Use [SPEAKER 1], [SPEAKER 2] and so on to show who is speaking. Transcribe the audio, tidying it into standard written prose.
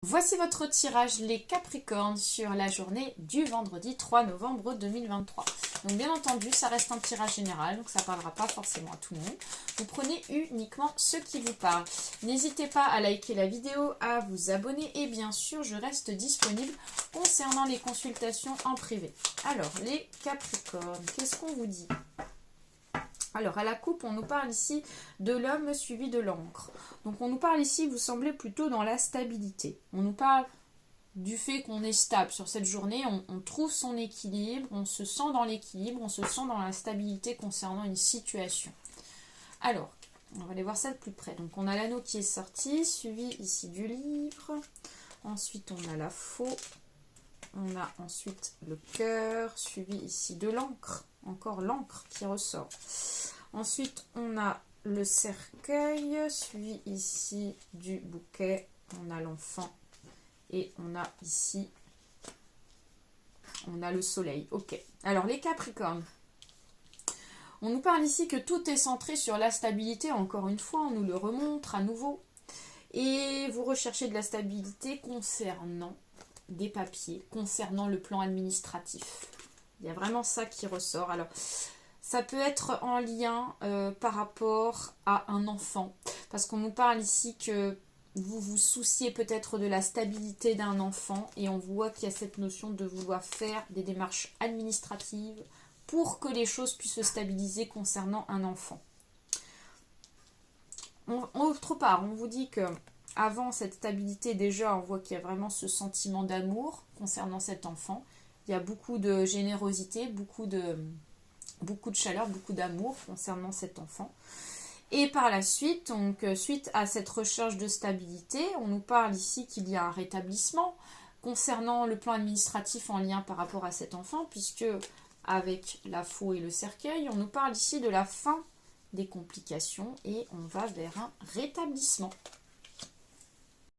[SPEAKER 1] Voici votre tirage les Capricornes sur la journée du vendredi 3 novembre 2023. Donc bien entendu, ça reste un tirage général, donc ça ne parlera pas forcément à tout le monde. Vous prenez uniquement ce qui vous parle. N'hésitez pas à liker la vidéo, à vous abonner et bien sûr, je reste disponible concernant les consultations en privé. Alors, les Capricornes, qu'est-ce qu'on vous dit ? Alors, à la coupe, on nous parle ici de l'homme suivi de l'encre. Donc, on nous parle ici, vous semblez plutôt dans la stabilité. On nous parle du fait qu'on est stable sur cette journée, on trouve son équilibre, on se sent dans l'équilibre, on se sent dans la stabilité concernant une situation. Alors, on va aller voir ça de plus près. Donc, on a l'anneau qui est sorti, suivi ici du livre. Ensuite, on a la faux. On a ensuite le cœur, suivi ici de l'encre. Encore l'encre qui ressort. Ensuite, on a le cercueil, suivi ici du bouquet. On a l'enfant. Et on a ici, on a le soleil. Ok. Alors, les Capricornes. On nous parle ici que tout est centré sur la stabilité. Encore une fois, on nous le remontre à nouveau. Et vous recherchez de la stabilité concernant des papiers, concernant le plan administratif. Il y a vraiment ça qui ressort. Alors, ça peut être en lien par rapport à un enfant. Parce qu'on nous parle ici que vous vous souciez peut-être de la stabilité d'un enfant. Et on voit qu'il y a cette notion de vouloir faire des démarches administratives pour que les choses puissent se stabiliser concernant un enfant. Autre part, on vous dit que avant cette stabilité, déjà, on voit qu'il y a vraiment ce sentiment d'amour concernant cet enfant. Il y a beaucoup de générosité, beaucoup de chaleur, beaucoup d'amour concernant cet enfant. Et par la suite, donc suite à cette recherche de stabilité, on nous parle ici qu'il y a un rétablissement concernant le plan administratif en lien par rapport à cet enfant, puisque avec la faux et le cercueil, on nous parle ici de la fin des complications et on va vers un rétablissement.